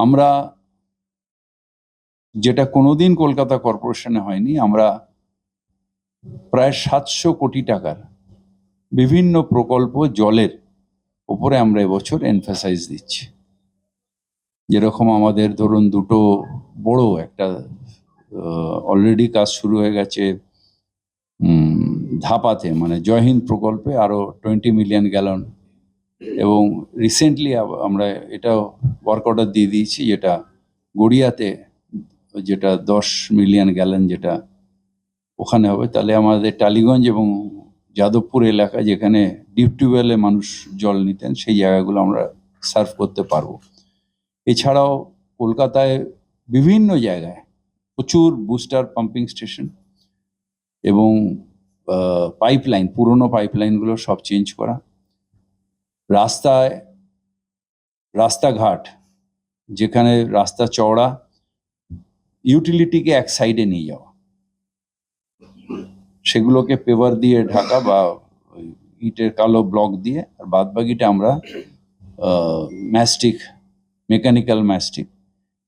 আমরা যেটা কোনোদিন কলকাতা কর্পোরেশনে হয়নি, আমরা প্রায় 700 কোটি টাকার বিভিন্ন প্রকল্প জলের উপরে আমরা এবছর এমফাসাইজ দিচ্ছি। যেরকম আমাদের ধরুন দুটো বড় একটা অলরেডি কাজ শুরু হয়ে গেছে ধাপাতে, মানে জয়হিন্দ প্রকল্পে আরো 20 মিলিয়ন গ্যালন, এবং রিসেন্টলি আমরা এটাও ওয়ার্ক অর্ডার দিয়ে দিয়েছি, যেটা গড়িয়াতে যেটা 10 মিলিয়ন গ্যালন যেটা ওখানে হবে। তাহলে আমাদের টালিগঞ্জ এবং যাদবপুর এলাকা, যেখানে ডিপ টিউবওয়েলে মানুষ জল নিতেন, সেই জায়গাগুলো আমরা সার্ভ করতে পারবো। এছাড়াও কলকাতায় বিভিন্ন জায়গায় প্রচুর বুস্টার পাম্পিং স্টেশন এবং পাইপলাইন, পুরনো পাইপলাইনগুলো সব চেঞ্জ করা, রাস্তাঘাট যেখানে রাস্তা চওড়া, ইউটিলিটিকে এক সাইডে নিয়ে যাওয়া, সেগুলোকে পেভার দিয়ে ঢাকা বা ইটের কালো ব্লক দিয়ে, আর বাদ বাকিটা আমরা ম্যাস্টিক, মেকানিক্যাল ম্যাস্টিক,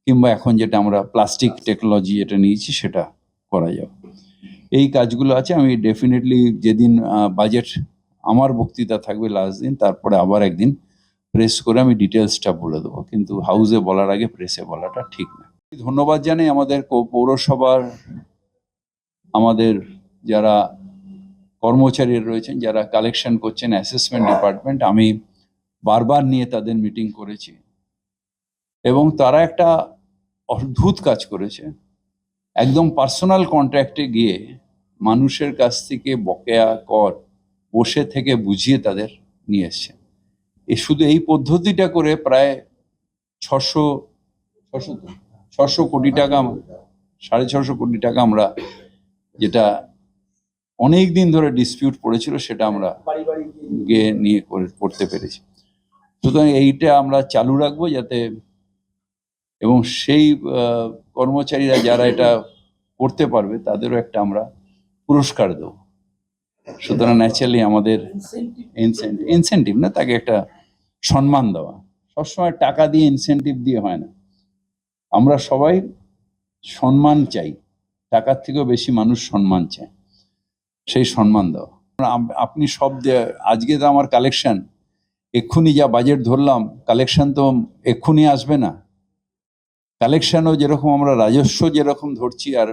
কিংবা এখন যেটা আমরা প্লাস্টিক টেকনোলজি এটা নিয়েছি সেটা করা যাবে। এই কাজগুলো আছে। আমি ডেফিনেটলি যেদিন বাজেট আমার বক্তৃতা থাকবে লাস্ট দিন, তারপরে আবার একদিন প্রেস করে আমি ডিটেলসটা বলে দেবো, কিন্তু হাউসে বলার আগে প্রেসে বলাটা ঠিক না। ধন্যবাদ জানাই আমাদের পৌরসভার, আমাদের যারা কর্মচারী রয়েছেন, যারা কালেকশন করছেন, অ্যাসেসমেন্ট ডিপার্টমেন্ট। আমি বারবার নিয়ে তাদের মিটিং করেছি এবং তারা একটা অদ্ভুত কাজ করেছে। একদম পার্সোনাল কন্ট্রাক্টে গিয়ে মানুষের কাছ থেকে বকেয়া কর বসে থেকে বুঝিয়ে তাদের নিয়ে এসছে। শুধু এই পদ্ধতিটা করে প্রায় 600 কোটি টাকা, 650 কোটি টাকা আমরা, যেটা অনেক দিন ধরে ডিসপিউট পড়েছিল, সেটা আমরা গিয়ে নিয়ে করতে পেরেছি। সুতরাং এইটা আমরা চালু রাখবো যাতে, এবং সেই কর্মচারীরা যারা এটা করতে পারবে তাদেরও একটা আমরা পুরস্কার দেবো। সুতরাং ন্যাচারালি আমাদের ইনসেন্টিভ না, তাকে একটা সম্মান দেওয়া। সবসময় টাকা দিয়ে ইনসেন্টিভ দিয়ে হয় না, আমরা সবাই সম্মান চাই, টাকার থেকেও বেশি মানুষ সম্মান চায়, সেই সম্মান দেওয়া। আপনি সব আজকে তো আমার কালেকশন, এক্ষুনি যা বাজেট ধরলাম, কালেকশন তো এক্ষুনি আসবে না। কালেকশনও যেরকম আমরা রাজস্ব যেরকম ধরছি আর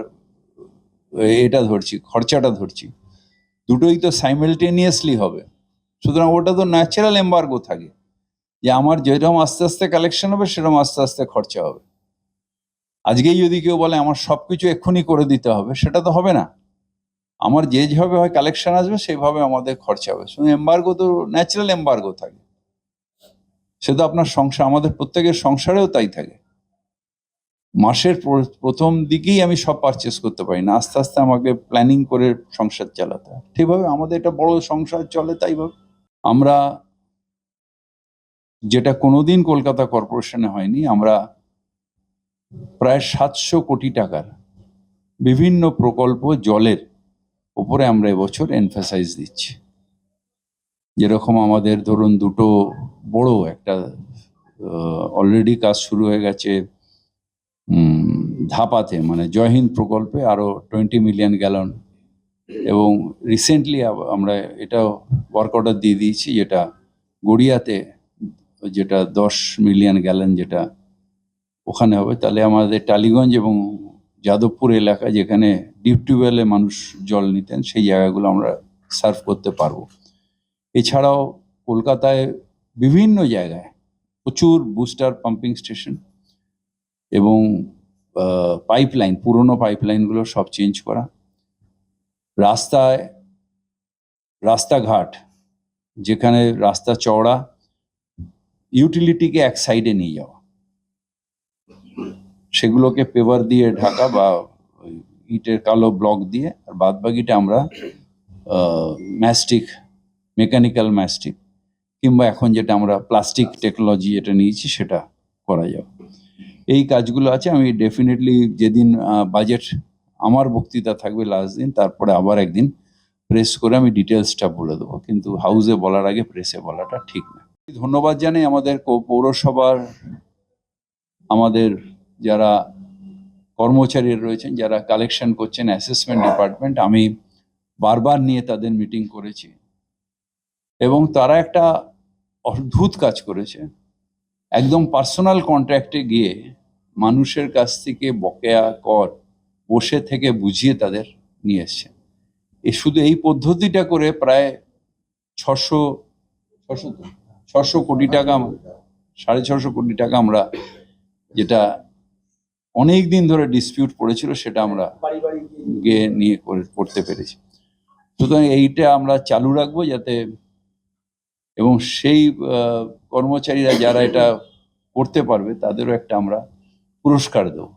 এটা ধরছি, খরচাটা ধরছি, দুটোই তো সাইমেলটেনিয়াসলি হবে। সুতরাং ওটা তো ন্যাচারাল এম্বার্গো থাকে, যে আমার যেরকম আস্তে আস্তে কালেকশন হবে সেরকম আস্তে আস্তে খরচা হবে। আজকেই যদি কেউ বলে আমার সবকিছু এক্ষুনি করে দিতে হবে, সেটা তো হবে না। আমার যেভাবে হয় কালেকশন আসবে সেইভাবে আমাদের খরচা হবে। শুধু এম্বার্গো তো ন্যাচারাল এম্বার্গো থাকে, সে তো আপনার সংসার, আমাদের প্রত্যেকের সংসারেও তাই থাকে। মাসের প্রথম দিকেই আমি সব পারচেস করতে পারি না, আস্তে আস্তে আমাকে প্ল্যানিং করে সংসার চালাতে হয়। ঠিকভাবে আমাদের একটা বড় সংসার চলে তাই ভাবে। আমরা যেটা কোনোদিন কলকাতা কর্পোরেশনে হয়নি, আমরা প্রায় 700 কোটি টাকার বিভিন্ন প্রকল্প জলের উপরে আমরা এবছর এমফাসাইজ দিচ্ছি। যেরকম আমাদের ধরুন দুটো বড় একটা অলরেডি কাজ শুরু হয়ে গেছে ধাপাতে, মানে জয়হিন্দ প্রকল্পে আরো 20 মিলিয়ন গ্যালন, এবং রিসেন্টলি আমরা এটাও ওয়ার্ক অর্ডার দিয়ে দিয়েছি, যেটা গড়িয়াতে যেটা 10 মিলিয়ন গ্যালন যেটা ওখানে হবে। তাহলে আমাদের টালিগঞ্জ এবং যাদবপুর এলাকা, যেখানে ডিপ টিউবওয়েলে মানুষ জল নিতেন, সেই জায়গাগুলো আমরা সার্ভ করতে পারবো। এছাড়াও কলকাতায় বিভিন্ন জায়গায় প্রচুর বুস্টার পাম্পিং স্টেশন এবং পাইপলাইন, পুরনো পাইপলাইনগুলো সব চেঞ্জ করা, রাস্তাঘাট যেখানে রাস্তা চওড়া, ইউটিলিটিকে এক সাইডে নিয়ে যাওয়া, সেগুলোকে পেভার দিয়ে ঢাকা বা ইটের কালো ব্লক দিয়ে, আর বাদ বাকিটা আমরা ম্যাস্টিক, মেকানিক্যাল ম্যাস্টিক, কিংবা এখন যেটা আমরা প্লাস্টিক টেকনোলজি এটা নিয়েছি সেটা করা যাবে। এই কাজগুলো আছে। আমি ডেফিনেটলি যেদিন বাজেট আমার বক্তৃতা থাকবে লাস্ট দিন, তারপরে আবার একদিন প্রেস করে আমি ডিটেলসটা বলে দেবো, কিন্তু হাউসে বলার আগে প্রেসে বলাটা ঠিক না। ধন্যবাদ জানাই আমাদের পৌরসভার, আমাদের যারা কর্মচারী রয়েছেন, যারা কালেকশন করছেন অ্যাসেসমেন্ট ডিপার্টমেন্ট, আমি বারবার নিয়ে তাদের মিটিং করেছি এবং তারা একটা অদ্ভুত কাজ করেছে। একদম পার্সোনাল কন্ট্রাক্টে গিয়ে মানুষের কাছ থেকে বকেয়া কর বসে থেকে বুঝিয়ে তাদের নিয়ে এসছে। শুধু এই পদ্ধতিটা করে প্রায় 600 কোটি টাকা, 650 কোটি টাকা আমরা, যেটা অনেক দিন ধরে ডিসপিউট পড়েছিল, সেটা আমরা গিয়ে নিয়ে করতে পেরেছি। সুতরাং এইটা আমরা চালু রাখবো যাতে, এবং সেই কর্মচারীরা যারা এটা করতে পারবে তাদেরও একটা আমরা পুরস্কার দেবো।